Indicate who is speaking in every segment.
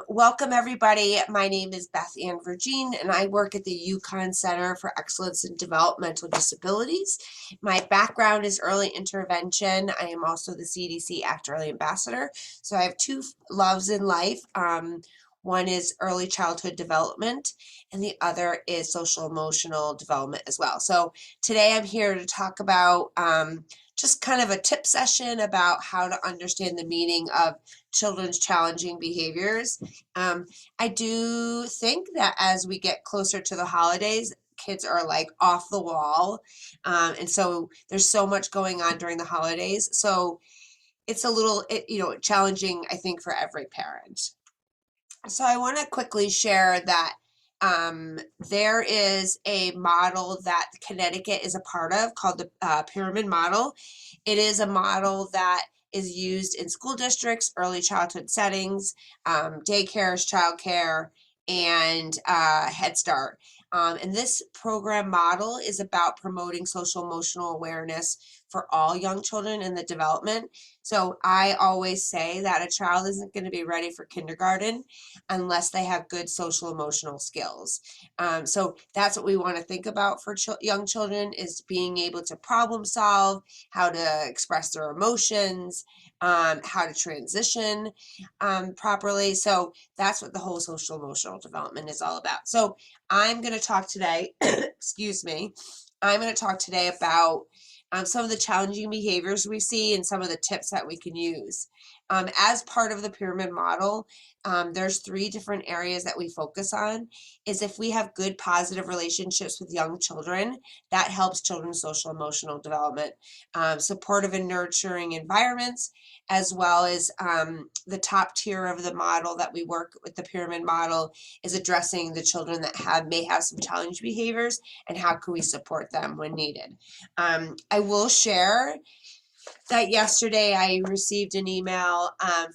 Speaker 1: Welcome everybody. My name is Beth Ann Virgin and I work at the Yukon Center for Excellence in Developmental Disabilities. My background is early intervention. I am also the CDC Act Early Ambassador. So I have two loves in life. One is early childhood development and the other is social emotional development as well. So today I'm here to talk about just kind of a tip session about how to understand the meaning of children's challenging behaviors. I do think that as we get closer to the holidays, kids are like off the wall. And so there's so much going on during the holidays. So it's a little, challenging, I think, for every parent. So I want to quickly share that there is a model that Connecticut is a part of called the pyramid model. It is a model that is used in school districts, early childhood settings, daycares, childcare, and Head Start. And this program model is about promoting social emotional awareness for all young children in the development. So I always say that a child isn't going to be ready for kindergarten unless they have good social emotional skills. So that's what we want to think about for young children, is being able to problem solve, how to express their emotions, how to transition properly. So that's what the whole social emotional development is all about. So I'm going to talk today, excuse me, I'm going to talk today about some of the challenging behaviors we see and some of the tips that we can use. As part of the pyramid model, there's three different areas that we focus on. Is if we have good positive relationships with young children, that helps children's social emotional development. Supportive and nurturing environments, as well as the top tier of the model that we work with, the pyramid model, is addressing the children that may have some challenge behaviors and how can we support them when needed. I will share that yesterday I received an email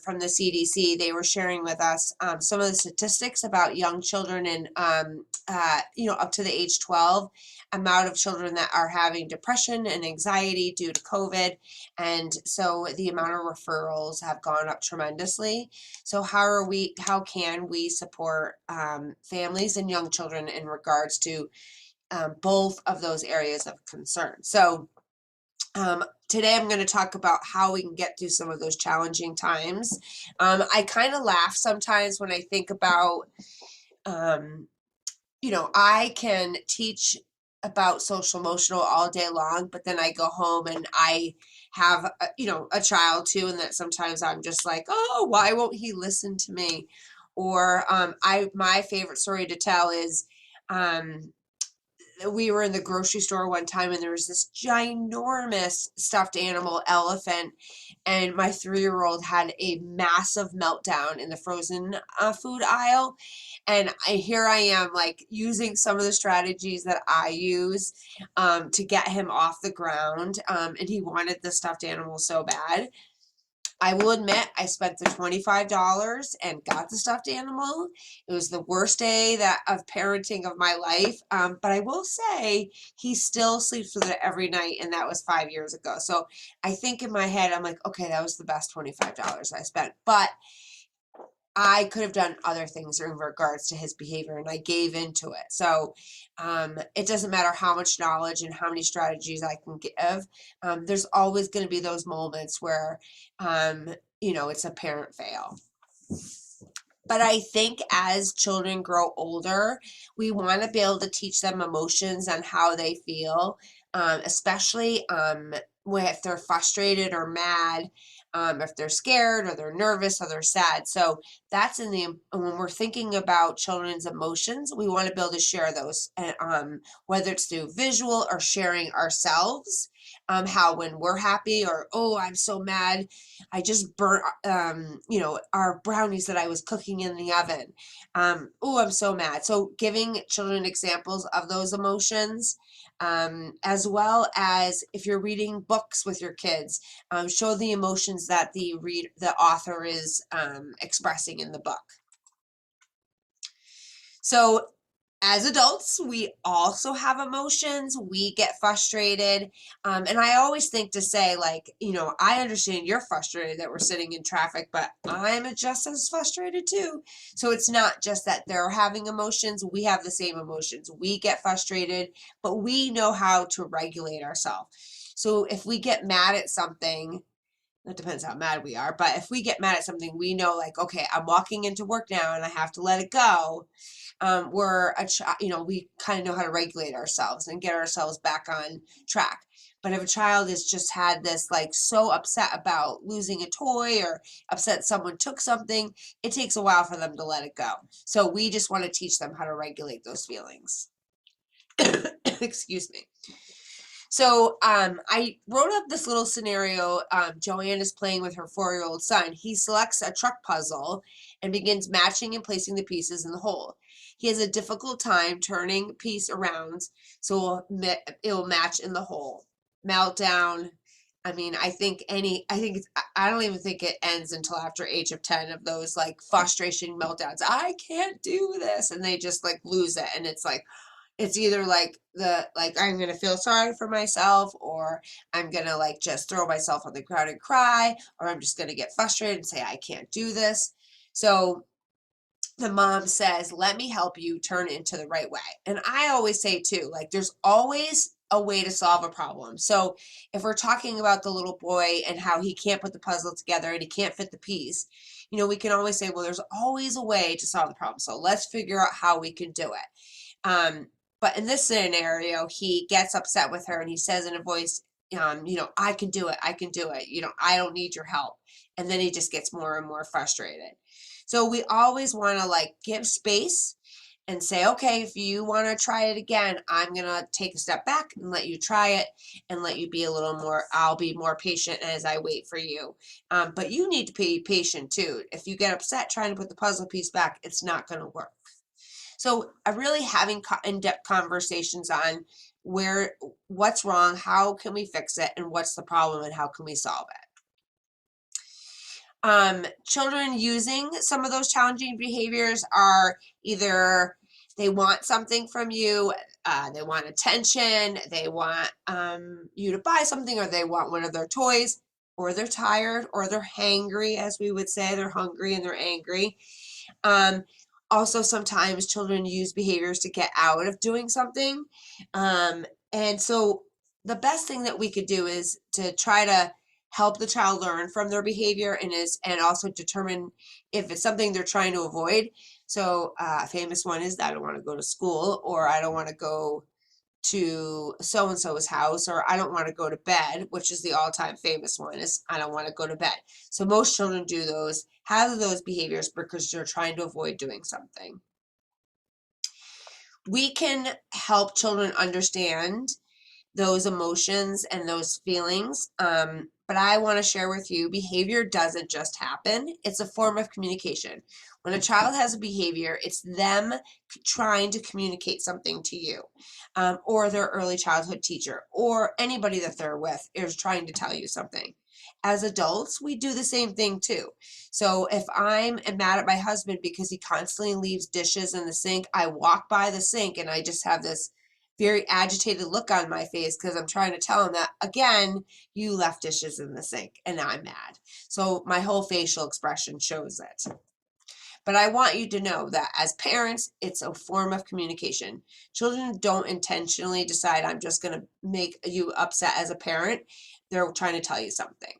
Speaker 1: from the CDC. They were sharing with us some of the statistics about young children and up to the age 12, amount of children that are having depression and anxiety due to COVID. And so the amount of referrals have gone up tremendously. So how can we support families and young children in regards to both of those areas of concern? So today I'm going to talk about how we can get through some of those challenging times. I kind of laugh sometimes when I think about, I can teach about social emotional all day long, but then I go home and I have, a child too, and that sometimes I'm just like, oh, why won't he listen to me? Or my favorite story to tell is, we were in the grocery store one time and there was this ginormous stuffed animal elephant, and my 3-year-old had a massive meltdown in the frozen food aisle. And here I am, like, using some of the strategies that I use to get him off the ground, and he wanted the stuffed animal so bad. I will admit I spent the $25 and got the stuffed animal. It was the worst day of parenting of my life. But I will say he still sleeps with it every night, and that was 5 years ago. So I think in my head, I'm like, okay, that was the best $25 I spent. But I could have done other things in regards to his behavior, and I gave into it. So it doesn't matter how much knowledge and how many strategies I can give. There's always going to be those moments where, it's a parent fail. But I think as children grow older, we want to be able to teach them emotions and how they feel, especially if they're frustrated or mad, if they're scared or they're nervous or they're sad. So that's when we're thinking about children's emotions, we want to be able to share those, whether it's through visual or sharing ourselves. How when we're happy, or, oh, I'm so mad, I just burnt, our brownies that I was cooking in the oven. Oh, I'm so mad. So giving children examples of those emotions, as well as if you're reading books with your kids, show the emotions that the author is expressing in the book. So As adults, we also have emotions. We get frustrated. And I always think to say, like, I understand you're frustrated that we're sitting in traffic, but I'm just as frustrated too. So it's not just that they're having emotions. We have the same emotions. We get frustrated, but we know how to regulate ourselves. So if we get mad at something, it depends how mad we are, but if we get mad at something, we know, like, okay, I'm walking into work now and I have to let it go. We kind of know how to regulate ourselves and get ourselves back on track. But if a child has just had this, like, so upset about losing a toy or upset someone took something, it takes a while for them to let it go. So we just want to teach them how to regulate those feelings. Excuse me. So I wrote up this little scenario. Joanne is playing with her 4-year-old son. He selects a truck puzzle and begins matching and placing the pieces in the hole. He has a difficult time turning piece around, so it will match in the hole. Meltdown. I mean, I think I don't even think it ends until after age of 10 of those, like, frustration meltdowns. I can't do this. And they just, like, lose it. And it's either like I'm gonna feel sorry for myself, or I'm gonna, like, just throw myself on the ground and cry, or I'm just gonna get frustrated and say I can't do this. So the mom says, let me help you turn it into the right way. And I always say too, like, there's always a way to solve a problem. So if we're talking about the little boy and how he can't put the puzzle together and he can't fit the piece, we can always say, well, there's always a way to solve the problem. So let's figure out how we can do it. But in this scenario, he gets upset with her and he says in a voice, I can do it. I can do it. I don't need your help. And then he just gets more and more frustrated. So we always want to, like, give space and say, okay, if you want to try it again, I'm going to take a step back and let you try it and let you be a little more, I'll be more patient as I wait for you. But you need to be patient too. If you get upset trying to put the puzzle piece back, it's not going to work. So really having in-depth conversations on what's wrong, how can we fix it, and what's the problem, and how can we solve it. Children using some of those challenging behaviors are either they want something from you, they want attention, they want you to buy something, or they want one of their toys, or they're tired, or they're hangry, as we would say. They're hungry and they're angry. Also, sometimes children use behaviors to get out of doing something. And so the best thing that we could do is to try to help the child learn from their behavior and also determine if it's something they're trying to avoid. So a famous one is, I don't want to go to school, or I don't want to go to so-and-so's house, or I don't want to go to bed, which is the all-time famous one, is I don't want to go to bed. So most children have those behaviors because they're trying to avoid doing something. We can help children understand those emotions and those feelings. But I want to share with you, behavior doesn't just happen. It's a form of communication. When a child has a behavior, it's them trying to communicate something to you, or their early childhood teacher, or anybody that they're with is trying to tell you something. As adults, we do the same thing too. So if I'm mad at my husband because he constantly leaves dishes in the sink, I walk by the sink and I just have this very agitated look on my face because I'm trying to tell him that, again, you left dishes in the sink and I'm mad. So my whole facial expression shows it. But I want you to know that as parents, it's a form of communication. Children don't intentionally decide, I'm just going to make you upset as a parent. They're trying to tell you something.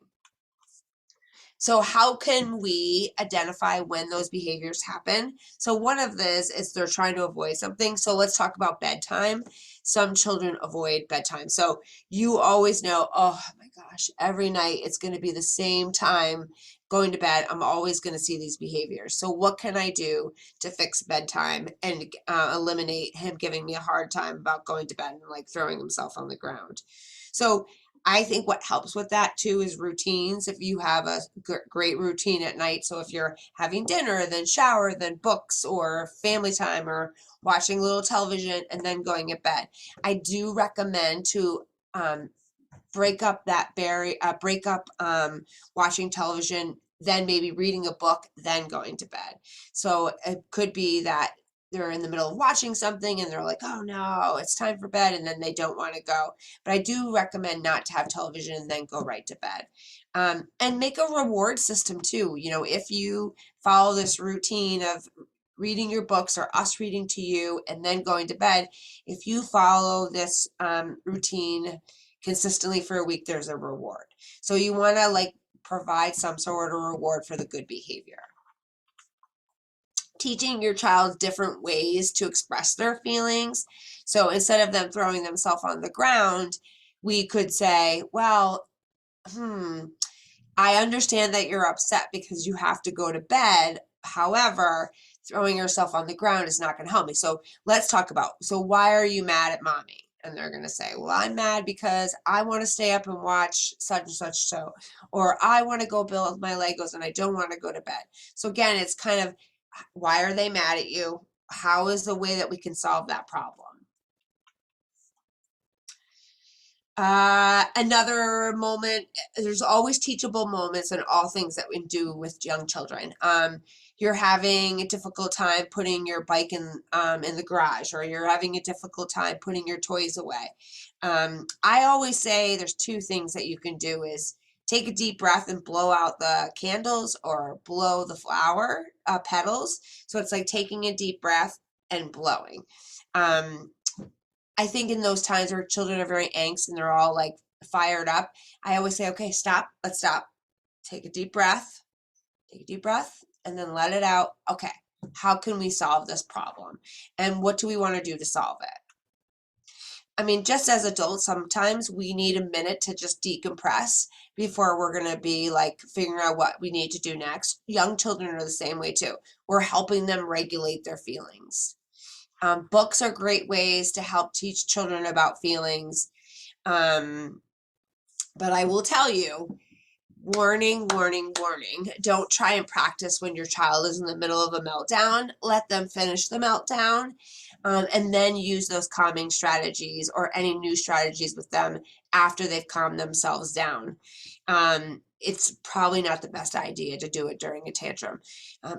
Speaker 1: So how can we identify when those behaviors happen? So one of this is they're trying to avoid something. So let's talk about bedtime. Some children avoid bedtime. So you always know, oh my gosh, every night it's going to be the same time going to bed. I'm always going to see these behaviors. So what can I do to fix bedtime and eliminate him giving me a hard time about going to bed and, like, throwing himself on the ground? So I think what helps with that too is routines. If you have a great routine at night, so if you're having dinner, then shower, then books, or family time, or watching a little television, and then going to bed, I do recommend to break up watching television, then maybe reading a book, then going to bed. So it could be that they're in the middle of watching something and they're like, oh no, it's time for bed, and then they don't want to go. But I do recommend not to have television and then go right to bed. And make a reward system too. You know, if you follow this routine of reading your books or us reading to you and then going to bed, if you follow this routine consistently for a week, there's a reward. So you want to like provide some sort of reward for the good behavior. Teaching your child different ways to express their feelings. So instead of them throwing themselves on the ground, we could say, well, I understand that you're upset because you have to go to bed. However, throwing yourself on the ground is not going to help me. So let's talk about, so why are you mad at mommy? And they're going to say, well, I'm mad because I want to stay up and watch such and such show, or I want to go build my Legos and I don't want to go to bed. So again, it's kind of, why are they mad at you? How is the way that we can solve that problem? Another moment, there's always teachable moments in all things that we do with young children. You're having a difficult time putting your bike in the garage, or you're having a difficult time putting your toys away. I always say there's two things that you can do is take a deep breath and blow out the candles or blow the flower petals. So it's like taking a deep breath and blowing. I think in those times where children are very anxious and they're all like fired up, I always say, okay, stop, let's stop. Take a deep breath, and then let it out. Okay, how can we solve this problem? And what do we want to do to solve it? I mean, just as adults, sometimes we need a minute to just decompress before we're going to be like figuring out what we need to do next. Young children are the same way too. We're helping them regulate their feelings. Books are great ways to help teach children about feelings. But I will tell you, warning, warning, warning. Don't try and practice when your child is in the middle of a meltdown. Let them finish the meltdown, and then use those calming strategies or any new strategies with them after they've calmed themselves down. It's probably not the best idea to do it during a tantrum.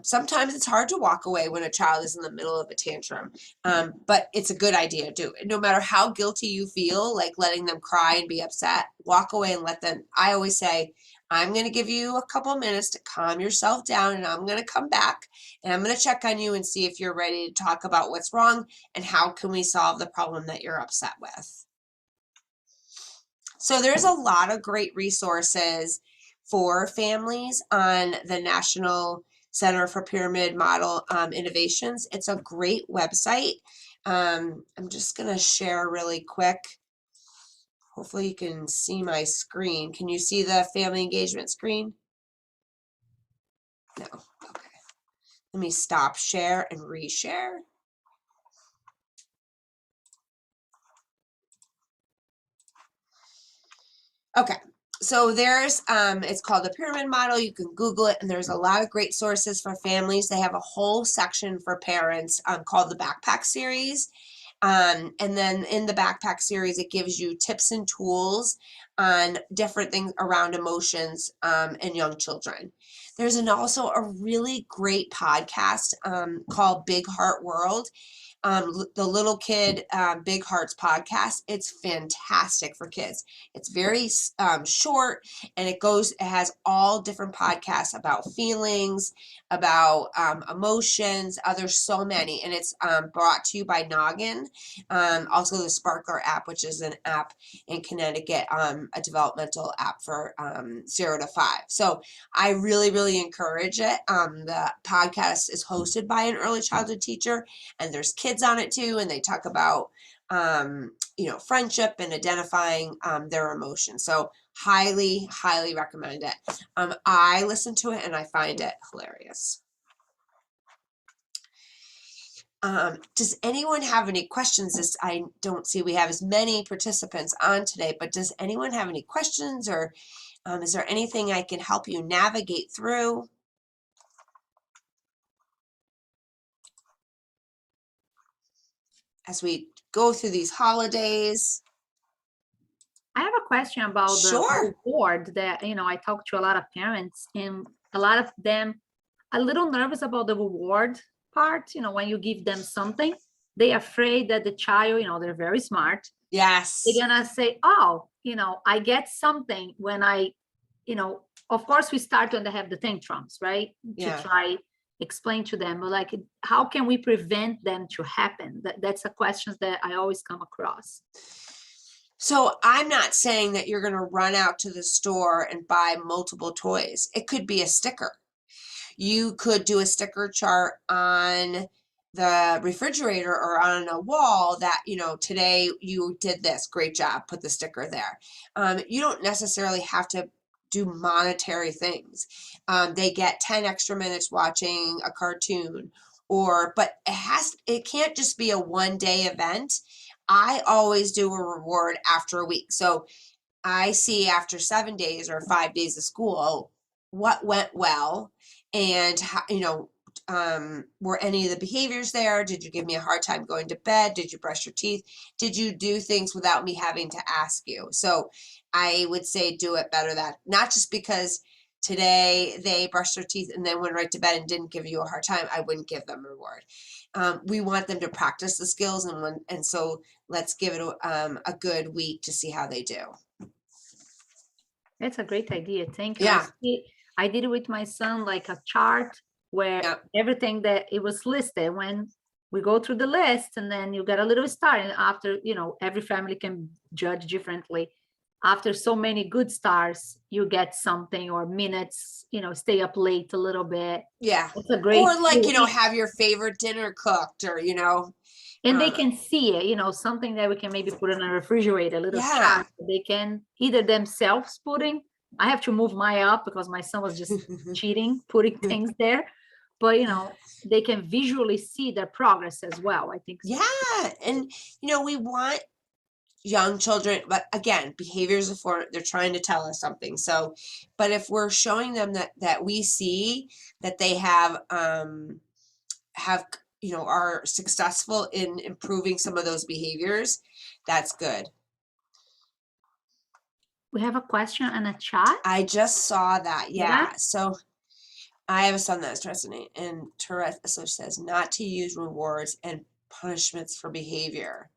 Speaker 1: Sometimes it's hard to walk away when a child is in the middle of a tantrum, but it's a good idea to do it. No matter how guilty you feel, like letting them cry and be upset, walk away and let them. I always say, I'm going to give you a couple minutes to calm yourself down, and I'm going to come back and I'm going to check on you and see if you're ready to talk about what's wrong and how can we solve the problem that you're upset with. So there's a lot of great resources for families on the National Center for Pyramid Model Innovations. It's a great website. I'm just going to share really quick. Hopefully you can see my screen. Can you see the family engagement screen? No. Okay. Let me stop share and reshare. Okay. So there's, it's called the pyramid model. You can Google it, and there's a lot of great sources for families. They have a whole section for parents called the Backpack Series. And then in the Backpack Series, it gives you tips and tools on different things around emotions and young children. There's also a really great podcast called Big Heart World. The Little Kid Big Hearts podcast. It's fantastic for kids. It's very short, and it has all different podcasts about feelings, about emotions. There's so many, and it's brought to you by Noggin. Also the Sparkler app, which is an app in Connecticut, a developmental app for 0 to 5. So I really, really encourage it. The podcast is hosted by an early childhood teacher, and there's kids on it too, and they talk about friendship and identifying their emotions. So highly, highly recommend it. I listen to it and I find it hilarious. Does anyone have any questions? I don't see we have as many participants on today, but does anyone have any questions, or is there anything I can help you navigate through as we go through these holidays?
Speaker 2: I have a question about
Speaker 1: Sure.
Speaker 2: the reward that, I talk to a lot of parents, and a lot of them a little nervous about the reward part, when you give them something, they're afraid that the child, they're very smart.
Speaker 1: Yes.
Speaker 2: They're gonna say, oh, I get something when of course we start when they have the tantrums, right?
Speaker 1: Yeah.
Speaker 2: To try explain to them, but like, how can we prevent them to happen? That's a question that I always come across.
Speaker 1: So I'm not saying that you're going to run out to the store and buy multiple toys. It could be a sticker. You could do a sticker chart on the refrigerator or on a wall that, today you did this, great job, put the sticker there. You don't necessarily have to do monetary things. They get 10 extra minutes watching a cartoon, but it can't just be a 1-day event. I always do a reward after a week. So I see after 7 days or 5 days of school what went well, and how, were any of the behaviors there? Did you give me a hard time going to bed? Did you brush your teeth? Did you do things without me having to ask you? So I would say do it better, that not just because today they brushed their teeth and then went right to bed and didn't give you a hard time, I wouldn't give them a reward. We want them to practice the skills, and so let's give it a good week to see how they do.
Speaker 2: That's a great idea. Thank you.
Speaker 1: Yeah.
Speaker 2: I did it with my son, like a chart where everything that it was listed. When we go through the list, and then you get a little star, and after, every family can judge differently. After so many good stars, you get something, or minutes, stay up late a little bit.
Speaker 1: Yeah.
Speaker 2: It's a great
Speaker 1: Or like,
Speaker 2: tool.
Speaker 1: have your favorite dinner cooked, or,
Speaker 2: And they can see it, something that we can maybe put in a refrigerator, a little
Speaker 1: Yeah.
Speaker 2: chart. They can either themselves putting. I have to move my up because my son was just cheating, putting things there. But, they can visually see their progress as well, I think.
Speaker 1: Yeah. And, we want young children, but again, behaviors of form, they're trying to tell us something. So, but if we're showing them that we see that they have, are successful in improving some of those behaviors, that's good.
Speaker 2: We have a question in a chat.
Speaker 1: I just saw that. Yeah.
Speaker 2: Yeah.
Speaker 1: So I have a son that's Tourette, so says not to use rewards and punishments for behavior.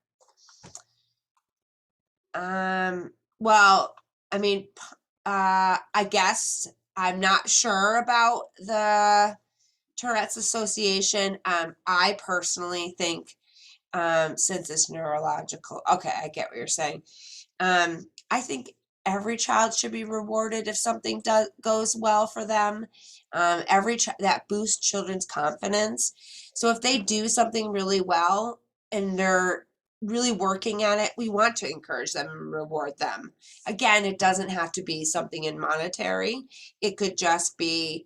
Speaker 1: Well, I mean, I guess I'm not sure about the Tourette's Association. I personally think, since it's neurological, okay, I get what you're saying. I think every child should be rewarded if something goes well for them. That boosts children's confidence. So if they do something really well and they're really working at it, we want to encourage them and reward them. Again, it doesn't have to be something in monetary. It could just be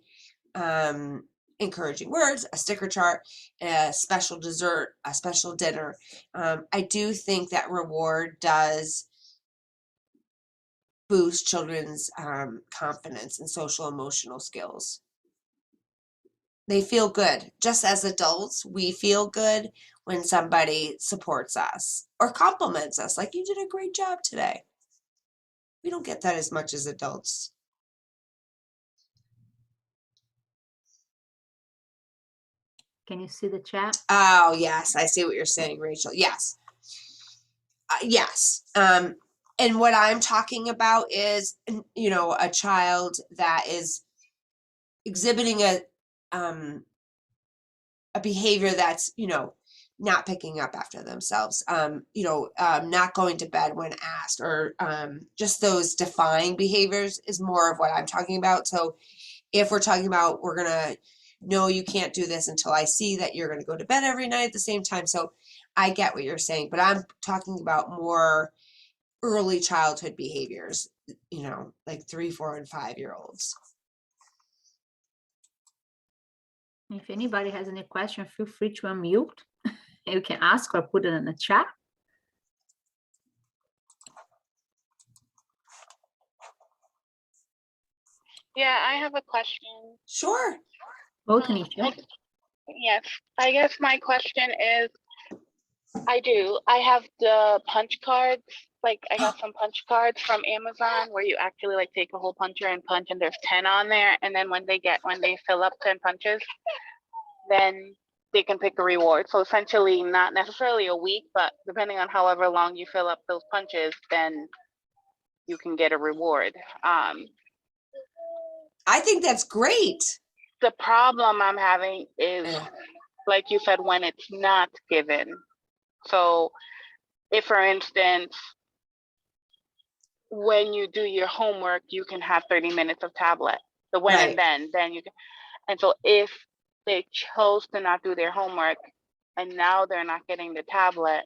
Speaker 1: encouraging words, a sticker chart, a special dessert, a special dinner. I do think that reward does boost children's confidence and social emotional skills. They feel good. Just as adults, we feel good when somebody supports us or compliments us, like, you did a great job today. We don't get that as much as adults.
Speaker 2: Can you see the chat?
Speaker 1: Oh, yes. I see what you're saying, Rachel. Yes. Yes. And what I'm talking about is, a child that is exhibiting a behavior that's, not picking up after themselves, not going to bed when asked, or just those defying behaviors is more of what I'm talking about. So if we're talking about, we're gonna, no, you can't do this until I see that you're gonna go to bed every night at the same time. So I get what you're saying, but I'm talking about more early childhood behaviors, like 3, 4, and 5-year-olds.
Speaker 2: If anybody has any question, feel free to unmute. You can ask or put it in the chat.
Speaker 3: Yeah, I have a question.
Speaker 1: Sure.
Speaker 2: Go, Tanisha.
Speaker 3: Yes, I guess my question is, I have the punch cards. Like, I got some punch cards from Amazon where you actually like take a whole puncher and punch, and there's 10 on there. And then when they fill up 10 punches, then they can pick a reward. So essentially not necessarily a week, but depending on however long you fill up those punches, then you can get a reward.
Speaker 1: I think that's great.
Speaker 3: The problem I'm having is, like you said, when it's not given. So if, for instance, when you do your homework, you can have 30 minutes of tablet. The when
Speaker 1: Right.
Speaker 3: and then you can. And so if they chose to not do their homework and now they're not getting the tablet,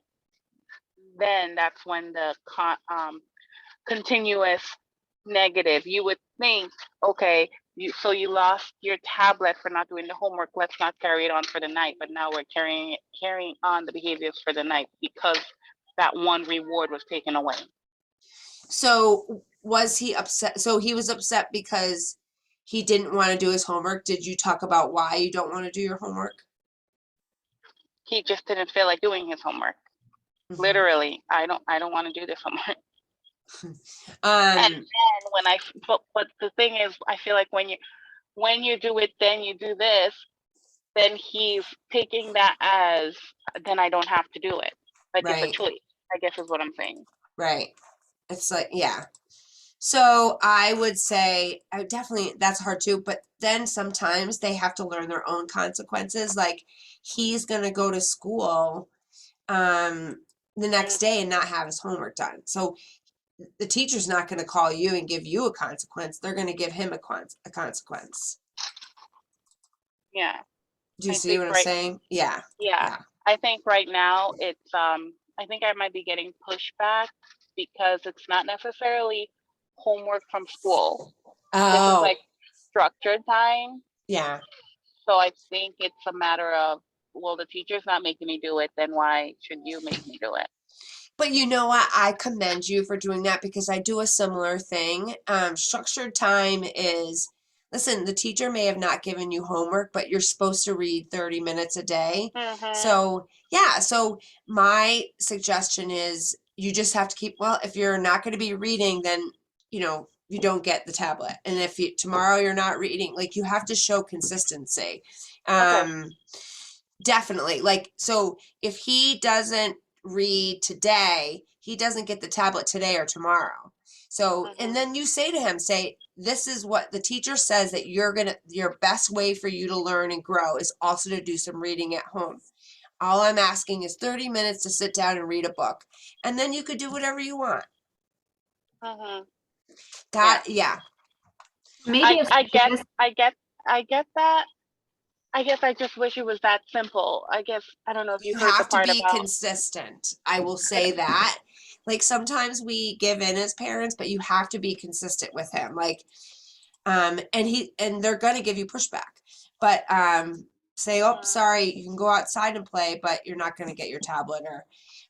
Speaker 3: then that's when the continuous negative. You would think, okay, so you lost your tablet for not doing the homework. Let's not carry it on for the night. But now we're carrying on the behaviors for the night because that one reward was taken away.
Speaker 1: So was he upset? So he was upset because he didn't want to do his homework. Did you talk about why you don't want to do your homework?
Speaker 3: He just didn't feel like doing his homework.
Speaker 1: Mhm.
Speaker 3: Literally, I don't want to do this homework. And then but the thing is, I feel like when you do it, then you do this, then he's taking that as, then I don't have to do it. Like it's a
Speaker 1: Right.
Speaker 3: choice, I guess is what I'm saying.
Speaker 1: Right. It's like, yeah. So I would say I would definitely, that's hard too, but then sometimes they have to learn their own consequences. Like he's gonna go to school the next day and not have his homework done. So the teacher's not gonna call you and give you a consequence. They're gonna give him a consequence.
Speaker 3: Yeah.
Speaker 1: Do you
Speaker 3: I
Speaker 1: see
Speaker 3: think
Speaker 1: what I'm saying? Yeah.
Speaker 3: yeah. I think right now it's I think I might be getting pushback because it's not necessarily homework from school. This is
Speaker 1: Oh,
Speaker 3: like structured time.
Speaker 1: yeah.
Speaker 3: So I think it's a matter of, well, the teacher's not making me do it, then why should you make me do it?
Speaker 1: But you know what? I commend you for doing that because I do a similar thing. Structured time is, listen, the teacher may have not given you homework, but you're supposed to read 30 minutes a day.
Speaker 3: Mm-hmm.
Speaker 1: So, yeah, so my suggestion is you just have to keep, well, if you're not going to be reading, then, you don't get the tablet. And if tomorrow you're not reading, like you have to show consistency.
Speaker 3: Okay.
Speaker 1: Definitely. Like, so if he doesn't read today, he doesn't get the tablet today or tomorrow. So, and then you say to him, this is what the teacher says that your best way for you to learn and grow is also to do some reading at home. All I'm asking is 30 minutes to sit down and read a book. And then you could do whatever you want. Yeah.
Speaker 2: Maybe
Speaker 3: I get that. I guess I just wish it was that simple. I guess I don't know if you
Speaker 1: You
Speaker 3: heard the
Speaker 1: have to
Speaker 3: part
Speaker 1: be
Speaker 3: about
Speaker 1: consistent. I will say that. Like sometimes we give in as parents, but you have to be consistent with him. Like, and they're gonna give you pushback. But say, oh, sorry, you can go outside and play, but you're not gonna get your tablet or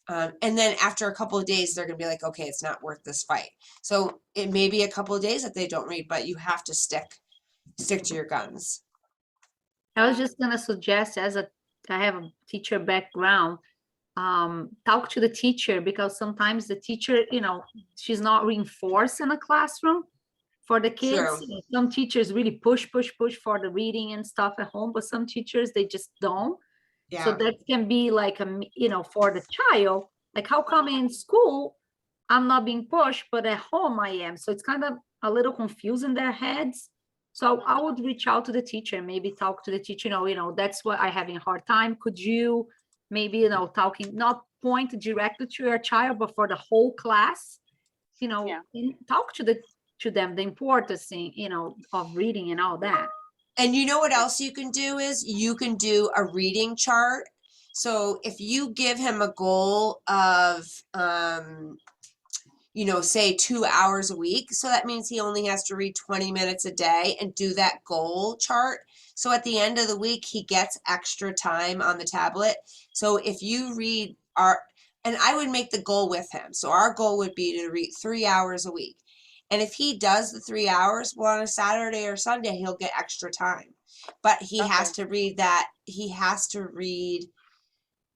Speaker 1: and then after a couple of days, they're gonna be like, okay, it's not worth this fight. So it may be a couple of days that they don't read, but you have to stick to your guns.
Speaker 2: I was just gonna suggest, I have a teacher background, talk to the teacher, because sometimes the teacher, she's not reinforced in a classroom for the kids.
Speaker 1: True.
Speaker 2: Some teachers really push for the reading and stuff at home, but some teachers, they just don't. So
Speaker 1: Yeah.
Speaker 2: that can be like for the child, like how come in school I'm not being pushed, but at home I am. So it's kind of a little confused in their heads. So I would reach out to the teacher, maybe talk to the teacher, that's what I having a hard time. Could you maybe, talking, not point directly to your child, but for the whole class, talk to them, the importance, of reading and all that.
Speaker 1: And you know what else you can do is you can do a reading chart. So if you give him a goal of say 2 hours a week. So that means he only has to read 20 minutes a day and do that goal chart. So at the end of the week, he gets extra time on the tablet. So if you read and I would make the goal with him. So our goal would be to read 3 hours a week. And if he does the 3 hours, well, on a Saturday or Sunday, he'll get extra time. But he has to read that. He has to read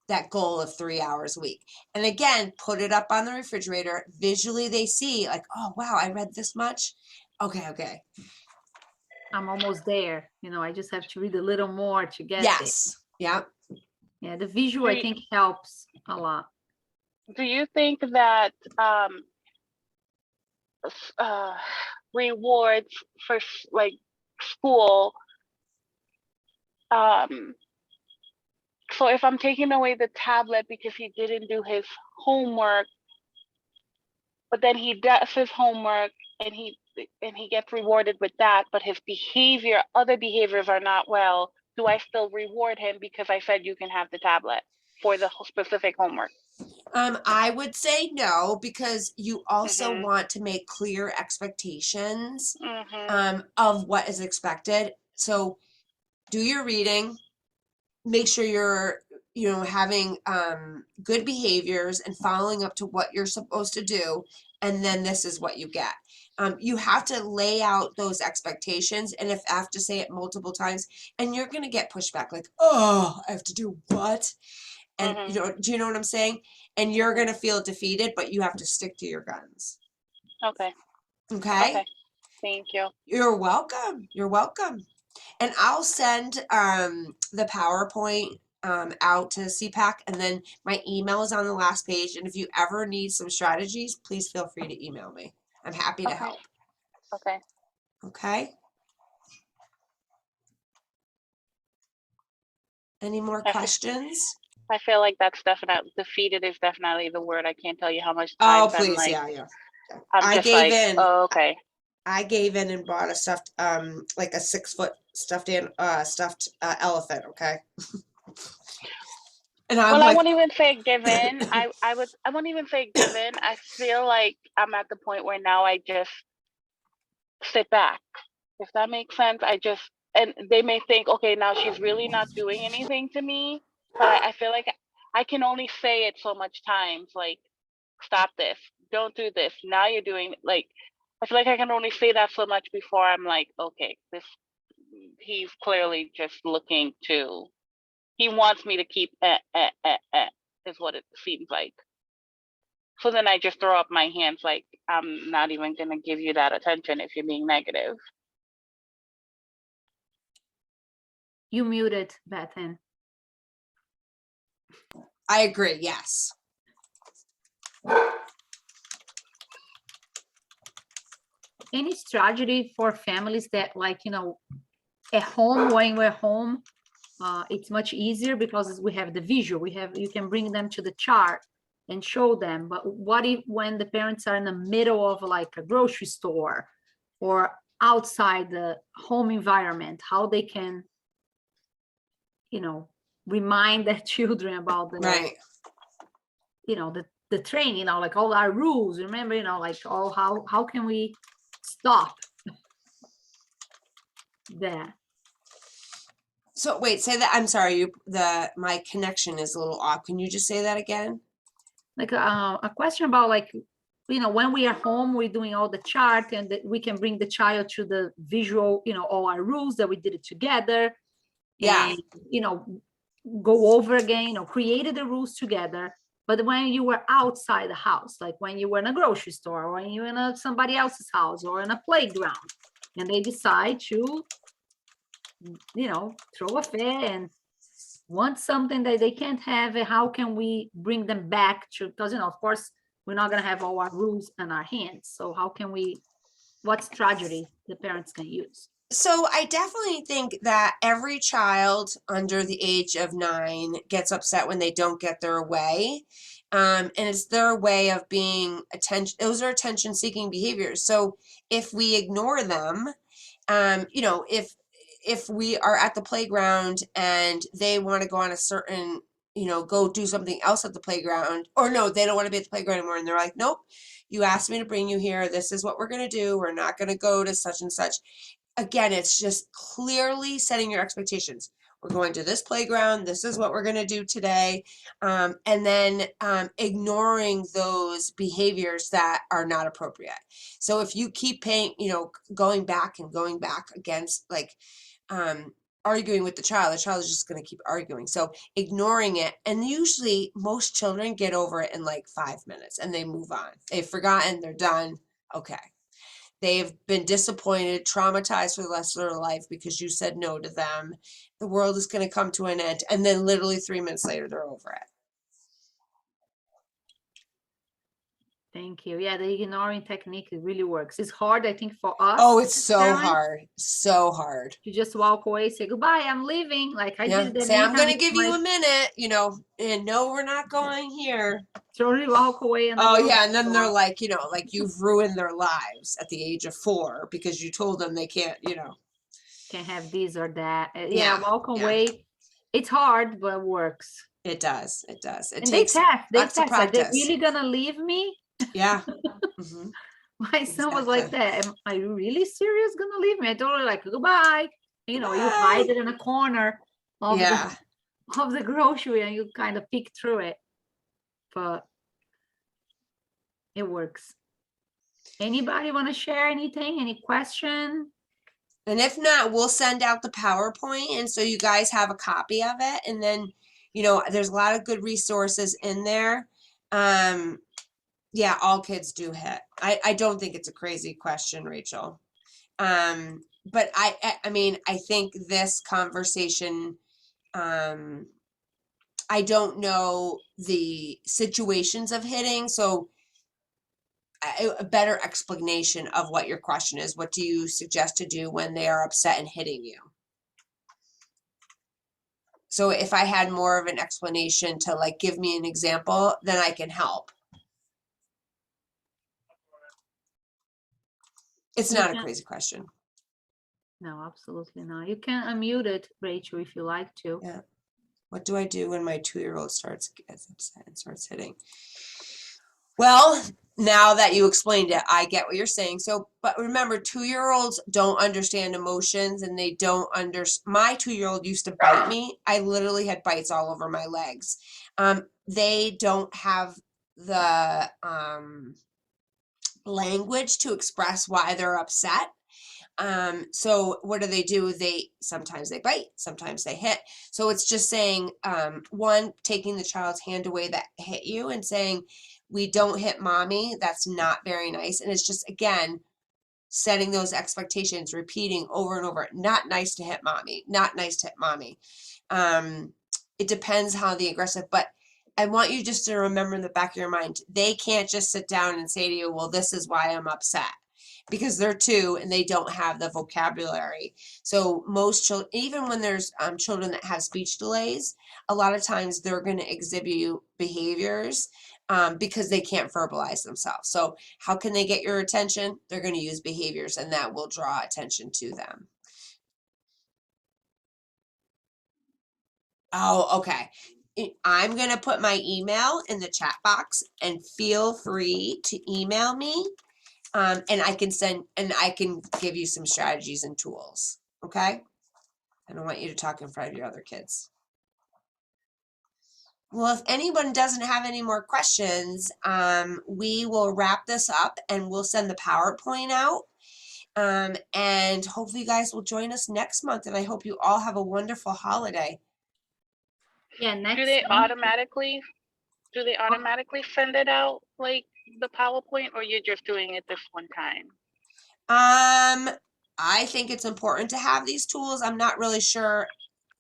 Speaker 1: that goal of 3 hours a week. And again, put it up on the refrigerator. Visually, they see like, oh, wow, I read this much. Okay.
Speaker 2: I'm almost there. I just have to read a little more to get there.
Speaker 1: Yes. Yeah.
Speaker 2: Yeah, the visual, I think, helps a lot.
Speaker 3: Do you think that rewards for like school, so if I'm taking away the tablet because he didn't do his homework, but then he does his homework and he gets rewarded with that, but his other behaviors are not well, do I still reward him because I said you can have the tablet for the specific homework?
Speaker 1: I would say no, because you also
Speaker 3: Mhm.
Speaker 1: want to make clear expectations
Speaker 3: Mhm.
Speaker 1: of what is expected. So do your reading, make sure you're, having good behaviors and following up to what you're supposed to do, and then this is what you get. You have to lay out those expectations, and if I have to say it multiple times, and you're going to get pushback like, oh, I have to do what? And
Speaker 3: Mhm.
Speaker 1: do you know what I'm saying? And you're
Speaker 3: Mhm.
Speaker 1: going to feel defeated, but you have to stick to your guns.
Speaker 3: Okay.
Speaker 1: Okay?
Speaker 3: Okay. Thank you.
Speaker 1: You're welcome. You're welcome. And I'll send the PowerPoint out to CPAC, and then my email is on the last page. And if you ever need some strategies, please feel free to email me. I'm happy to
Speaker 3: Okay.
Speaker 1: help.
Speaker 3: Okay.
Speaker 1: Okay? Any more
Speaker 3: I feel,
Speaker 1: questions?
Speaker 3: I feel like that's definitely defeated is definitely the word. I can't tell you how much
Speaker 1: Oh,
Speaker 3: times
Speaker 1: please. Yeah, yeah.
Speaker 3: I'm
Speaker 1: I
Speaker 3: just
Speaker 1: gave
Speaker 3: like,
Speaker 1: in.
Speaker 3: oh, okay.
Speaker 1: I gave in and bought a stuffed, like a 6-foot stuffed elephant. Okay. And I'm
Speaker 3: Well, I
Speaker 1: like,
Speaker 3: won't even say given. I won't even say given. I feel like I'm at the point where now I just sit back. If that makes sense. And they may think, okay, now she's really not doing anything to me. But I feel like I can only say it so much times, like, stop this, don't do this. Now you're doing like, I feel like I can only say that so much before I'm like, okay, he's clearly just looking to, he wants me to keep is what it seems like. So then I just throw up my hands like, I'm not even going to give you that attention if you're being negative.
Speaker 2: You muted, Bethan.
Speaker 1: I agree. Yes.
Speaker 2: Any strategy for families that, like, at home, when we're home, it's much easier because we have the visual. You can bring them to the chart and show them. But what if when the parents are in the middle of like a grocery store or outside the home environment, how they can, remind their children about
Speaker 1: Right.
Speaker 2: The training, like all our rules, remember, like how can we stop that?
Speaker 1: So wait, say that. I'm sorry. My connection is a little off. Can you just say that again?
Speaker 2: Like a question about, like, when we are home, we're doing all the chart, and that we can bring the child to the visual, all our rules that we did it together,
Speaker 1: Yeah.
Speaker 2: and go over again, created the rules together. But when you were outside the house, like when you were in a grocery store, or when you were in somebody else's house or in a playground, and they decide to throw a fit and want something that they can't have, how can we bring them back to, because of course we're not going to have all our rules in our hands, so how can we, what strategy the parents can use?
Speaker 1: So I definitely think that every child under the age of 9 gets upset when they don't get their way. And it's their way of being attention. Those are attention seeking behaviors. So if we ignore them, if we are at the playground and they want to go on a certain, go do something else at the playground, or no, they don't want to be at the playground anymore, and they're like, nope, you asked me to bring you here. This is what we're going to do. We're not going to go to such and such. Again, it's just clearly setting your expectations. We're going to this playground. This is what we're going to do today. And then ignoring those behaviors that are not appropriate. So if you keep going back and going back against, like, arguing with the child is just going to keep arguing. So ignoring it. And usually most children get over it in like 5 minutes and they move on. They've forgotten, they're done. Okay. They've been disappointed, traumatized for the rest of their life because you said no to them. The world is going to come to an end. And then literally 3 minutes later, they're over it.
Speaker 2: Thank you. Yeah, the ignoring technique, it really works. It's hard, I think, for us.
Speaker 1: Oh, it's so
Speaker 2: parents,
Speaker 1: hard. So hard.
Speaker 2: to just walk away, say goodbye, I'm leaving. Like I
Speaker 1: Yeah.
Speaker 2: did that
Speaker 1: Say,
Speaker 2: many
Speaker 1: I'm going to
Speaker 2: times.
Speaker 1: give you a minute, you know, and no, we're not going here.
Speaker 2: Totally walk away. And the
Speaker 1: Oh,
Speaker 2: world
Speaker 1: yeah.
Speaker 2: is
Speaker 1: And then they're
Speaker 2: gone.
Speaker 1: like, you know, like you've ruined their lives at the age of 4 because you told them they can't, you know.
Speaker 2: Can have this or that. Yeah,
Speaker 1: Yeah,
Speaker 2: walk
Speaker 1: yeah.
Speaker 2: away. It's hard, but it works.
Speaker 1: It does. It does. It
Speaker 2: And they
Speaker 1: takes
Speaker 2: test. They
Speaker 1: lots of
Speaker 2: test. Are they
Speaker 1: practice.
Speaker 2: really gonna leave me?
Speaker 1: Yeah. Mhm.
Speaker 2: My son was like
Speaker 1: Exactly.
Speaker 2: that. Are you really serious gonna leave me? I told her like goodbye. You know, you
Speaker 1: Bye.
Speaker 2: hide it in a corner of
Speaker 1: Yeah.
Speaker 2: the grocery and you kind of peek through it. But it works. Anybody want to share anything? Any question?
Speaker 1: And if not, we'll send out the PowerPoint, and so you guys have a copy of it. And then, you know, there's a lot of good resources in there. Yeah, all kids do hit. I don't think it's a crazy question, Rachel. But I mean, I think this conversation, I don't know the situations of hitting, so a better explanation of what your question is. What do you suggest to do when they are upset and hitting you? So if I had more of an explanation to like give me an example, then I can help. It's not a crazy question.
Speaker 2: No, absolutely not. You can unmute it, Rachel, if you like to.
Speaker 1: Yeah. What do I do when my 2-year-old gets upset and starts hitting? Well, now that you explained it, I get what you're saying. So, but remember, 2-year-olds don't understand emotions, and they don't my 2-year-old used to bite me. I literally had bites all over my legs. They don't have the language to express why they're upset. So what do? Sometimes they bite, sometimes they hit. So it's just saying, one, taking the child's hand away that hit you and saying, we don't hit mommy. That's not very nice. And it's just, again, setting those expectations, repeating over and over, not nice to hit mommy, not nice to hit mommy. It depends how the aggressive, but I want you just to remember in the back of your mind, they can't just sit down and say to you, well, this is why I'm upset. Because they're 2 and they don't have the vocabulary. So most children, even when there's children that have speech delays, a lot of times they're going to exhibit behaviors because they can't verbalize themselves. So how can they get your attention? They're going to use behaviors, and that will draw attention to them. Oh, okay. I'm going to put my email in the chat box, and feel free to email me. And I can give you some strategies and tools. Okay. I don't want you to talk in front of your other kids. Well, if anyone doesn't have any more questions, we will wrap this up and we'll send the PowerPoint out. And hopefully you guys will join us next month. And I hope you all have a wonderful holiday.
Speaker 2: Yeah,
Speaker 3: Do
Speaker 2: next
Speaker 3: they
Speaker 2: month.
Speaker 3: automatically send it out, like the PowerPoint, or you're just doing it this one time?
Speaker 1: I think it's important to have these tools. I'm not really sure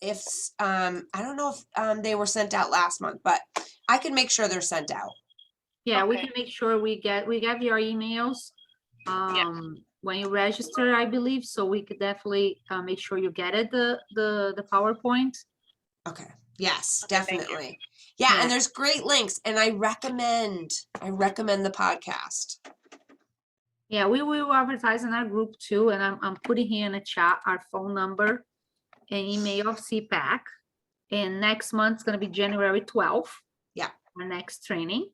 Speaker 1: if I don't know if they were sent out last month, but I can make sure they're sent out.
Speaker 2: Yeah, we
Speaker 3: Okay.
Speaker 2: can make sure we get your emails when you register, I believe. So we could definitely make sure you get it, the PowerPoint.
Speaker 1: Okay. Yes,
Speaker 3: Okay, thank you.
Speaker 1: definitely. Yeah,
Speaker 2: Yeah.
Speaker 1: and there's great links, and I recommend the podcast.
Speaker 2: Yeah, we will advertise in our group too, and I'm putting here in the chat our phone number and email of CPAC. And next month's going to be January 12th.
Speaker 1: Yeah.
Speaker 2: Our next training.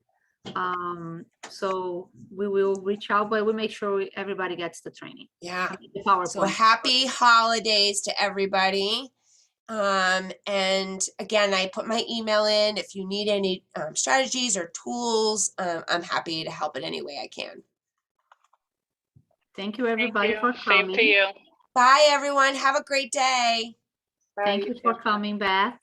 Speaker 2: So we will reach out, but we'll make sure everybody gets the training.
Speaker 1: Yeah.
Speaker 2: The PowerPoint.
Speaker 1: So happy holidays to everybody. And again, I put my email in. If you need any strategies or tools, I'm happy to help in any way I can.
Speaker 2: Thank you, everybody, for coming.
Speaker 3: Same to you.
Speaker 1: Bye, everyone. Have a great day.
Speaker 3: Bye,
Speaker 2: Thank
Speaker 3: you
Speaker 2: you for
Speaker 3: too.
Speaker 2: coming, Beth.